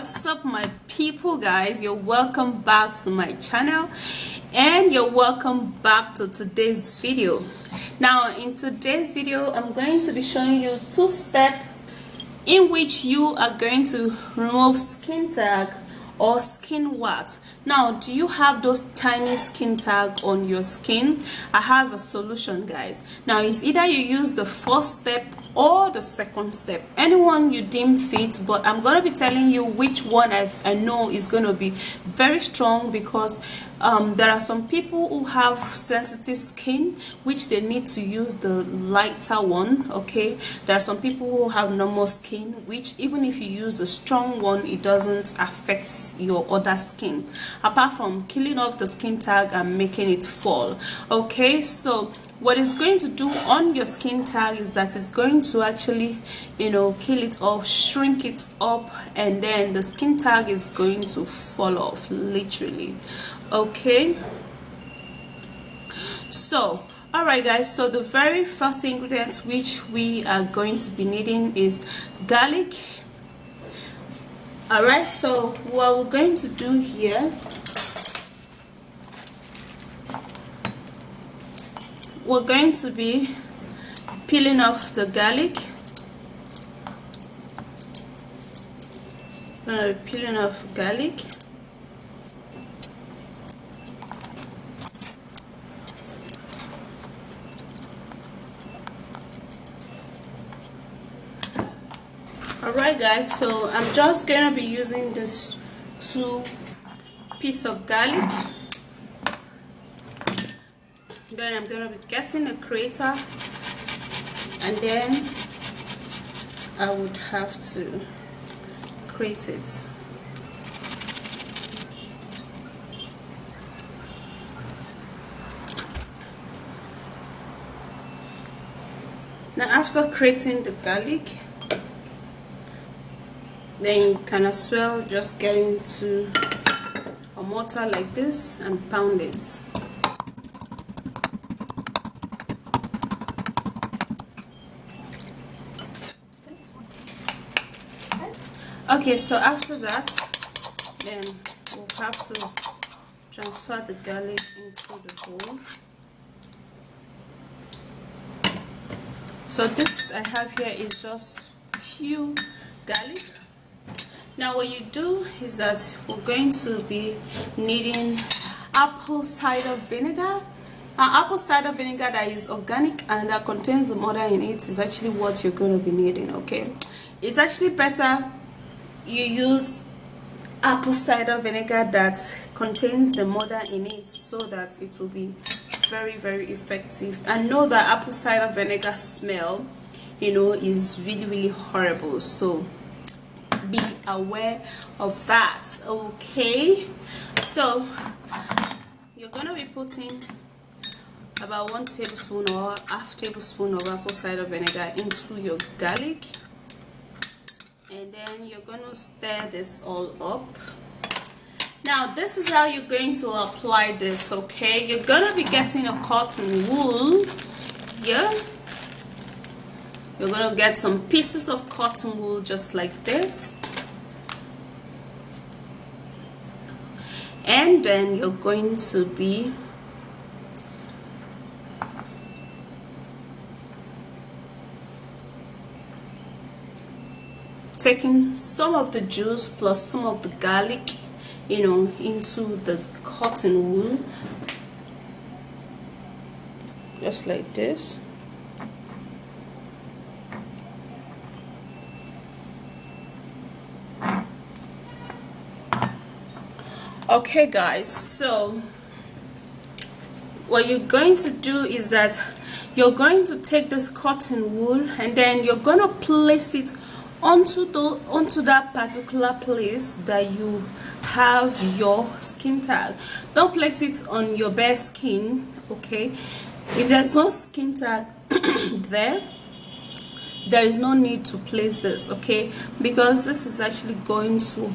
What's up, my people? Guys, you're welcome back to my channel and you're welcome back to today's video. Now in today's video I'm going to be showing you 2 steps in which you are going to remove skin tag or skin wax. Now, do you have those tiny skin tag on your skin? I have a solution, guys. Now, it's either you use the first step or the second step, anyone you deem fit, but I'm going to be telling you which one I know is going to be very strong, because there are some people who have sensitive skin which they need to use the lighter one. Okay, there are some people who have normal skin which even if you use the strong one, it doesn't affect your other skin, apart from killing off the skin tag and making it fall. Okay, so what it's going to do on your skin tag is that it's going to actually, kill it off, shrink it up, and then the skin tag is going to fall off, literally. Okay, so alright guys, so the very first ingredient which we are going to be needing is garlic. Alright, so what we're going to do here, we're going to be peeling off the garlic. Peeling off garlic. Alright guys, so I'm just gonna be using this 2 pieces of garlic. Then I'm gonna be getting a grater, and then I would have to grate it. Now after grating the garlic, then you can as well just get into a mortar like this and pound it. Okay, so after that, then we'll have to transfer the garlic into the bowl. So this I have here is just few garlic. Now what you do is that we're going to be needing apple cider vinegar. Apple cider vinegar that is organic and that contains the mother in it is actually what you're going to be needing. Okay, it's actually better you use apple cider vinegar that contains the mother in it, so that it will be very, very effective. And know that apple cider vinegar smell, is really, really horrible, so be aware of that. Okay, so you're gonna be putting about 1 tablespoon or half tablespoon of apple cider vinegar into your garlic, and then you're gonna stir this all up. Now this is how you're going to apply this. Okay, you're gonna be getting a cotton wool here. You're gonna get some pieces of cotton wool just like this, and then you're going to be taking some of the juice plus some of the garlic, into the cotton wool, just like this. Okay guys, so what you're going to do is that you're going to take this cotton wool and then you're going to place it onto that particular place that you have your skin tag. Don't place it on your bare skin. Okay, if there's no skin tag there is no need to place this. Okay, because this is actually going to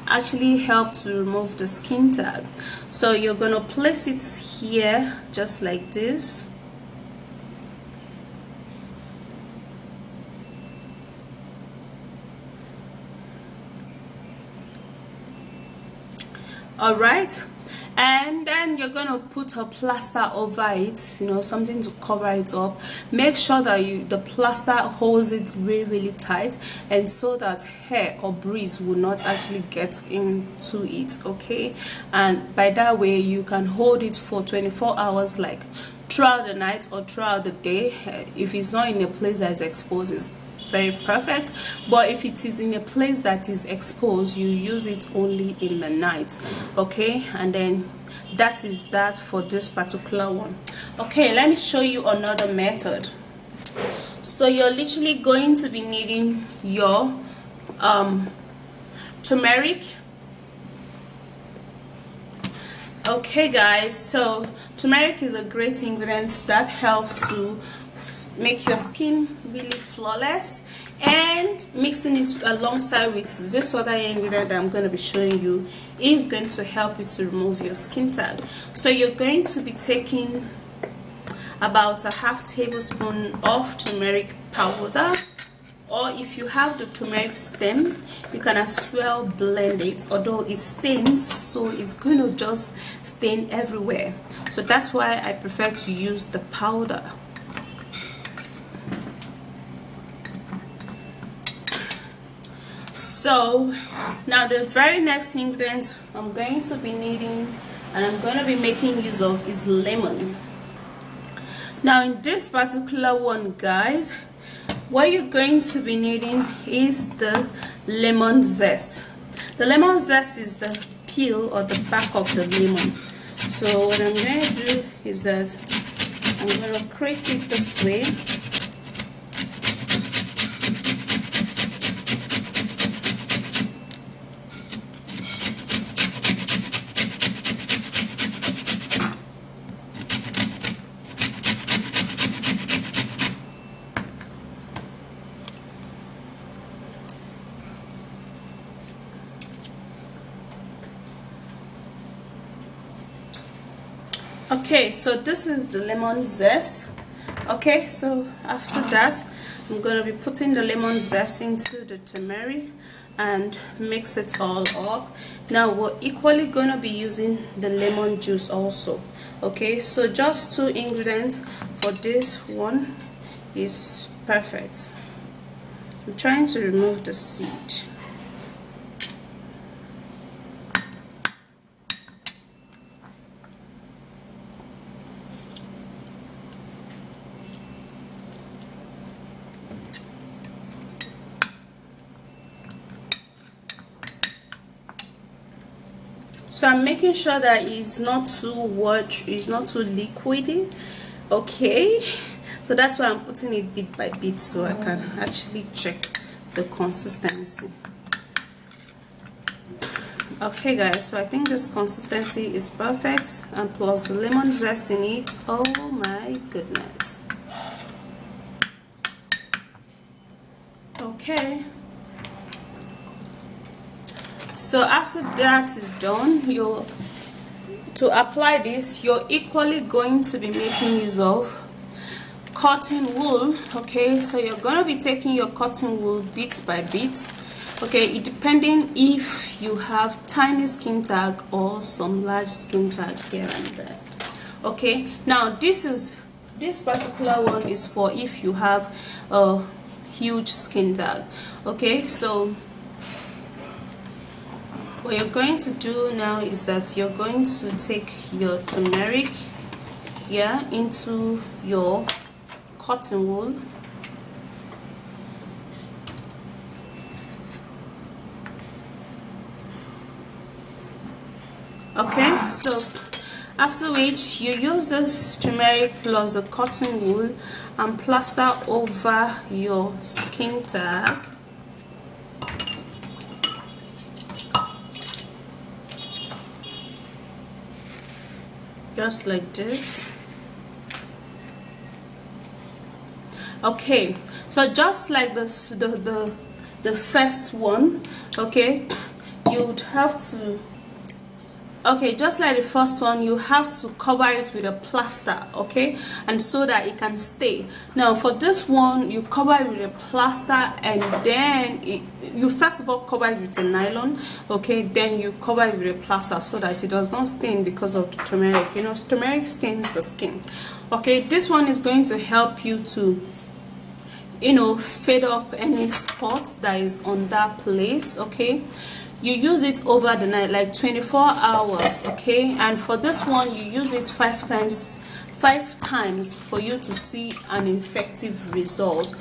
actually help to remove the skin tag. So you're going to place it here just like this. All right, and then you're gonna put a plaster over it, you know, something to cover it up. Make sure that the plaster holds it really tight, and so that hair or breeze will not actually get into it. Okay, and by that way you can hold it for 24 hours, like throughout the night or throughout the day. If it's not in a place that is exposed, it's very perfect, but if it is in a place that is exposed, you use it only in the night. Okay, and then that is that for this particular one. Okay, let me show you another method. So you're literally going to be needing your turmeric. Okay guys, so turmeric is a great ingredient that helps to make your skin really flawless, and mixing it alongside with this other ingredient that I'm going to be showing you is going to help you to remove your skin tag. So you're going to be taking about a half tablespoon of turmeric powder, or if you have the turmeric stem, you can as well blend it, although it stains, so it's going to just stain everywhere. So that's why I prefer to use the powder. So now the very next ingredient I'm going to be needing and I'm going to be making use of is lemon. Now in this particular one, guys, what you're going to be needing is the lemon zest. The lemon zest is the peel or the back of the lemon. So what I'm going to do is that I'm going to create it this way. Okay, so this is the lemon zest. Okay, so after that I'm going to be putting the lemon zest into the turmeric and mix it all up. Now we're equally going to be using the lemon juice also. Okay, so just 2 ingredients for this one is perfect. I'm trying to remove the seed. So I'm making sure that it's not too it's not too liquidy. Okay, so that's why I'm putting it bit by bit so I can actually check the consistency. Okay guys, so I think this consistency is perfect, and plus the lemon zest in it, oh my goodness. Okay, so after that is done, to apply this, you're equally going to be making use of cotton wool. Okay, so you're going to be taking your cotton wool bit by bit. Okay, it depending if you have tiny skin tag or some large skin tag here and there. Okay, now this particular one is for if you have a huge skin tag. Okay, so what you're going to do now is that you're going to take your turmeric, yeah, into your cotton wool. Okay, so after which you use this turmeric plus the cotton wool and plaster over your skin tag. Just like this. Okay, so just like this, the first one, okay, you would have to Okay, just like the first one, you have to cover it with a plaster, okay, and so that it can stay. Now for this one, you cover it with a plaster, and then you first of all cover it with a nylon, okay, then you cover it with a plaster so that it does not stain because of the turmeric. You know, turmeric stains the skin. Okay, this one is going to help you to, you know, fade up any spot that is on that place. Okay, you use it over the night, like 24 hours. Okay, and for this one, you use it 5 times for you to see an effective result.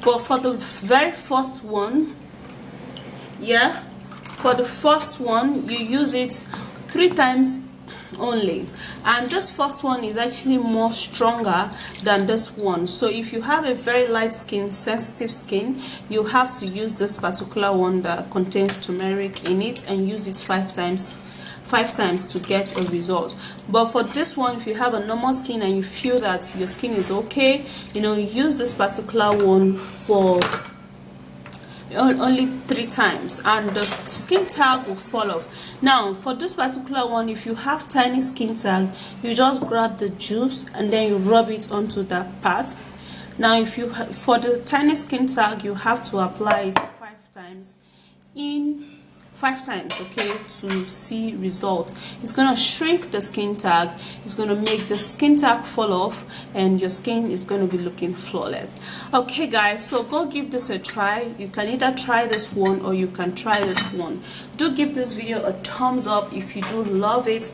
But for the very first one, yeah, for the first one, you use it 3 times only, and this first one is actually more stronger than this one. So if you have a very light skin, sensitive skin, you have to use this particular one that contains turmeric in it and use it 5 times to get a result. But for this one, if you have a normal skin and you feel that your skin is okay, you know, use this particular one for only 3 times and the skin tag will fall off. Now for this particular one, if you have tiny skin tag, you just grab the juice and then you rub it onto that part. Now if you for the tiny skin tag, you have to apply it 5 times in 5 times, okay, to see result. It's gonna shrink the skin tag, it's gonna make the skin tag fall off, and your skin is gonna be looking flawless. Okay guys, so go give this a try. You can either try this one or you can try this one. Do give this video a thumbs up if you do love it.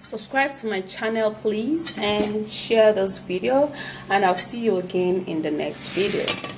Subscribe to my channel please, and share this video, and I'll see you again in the next video.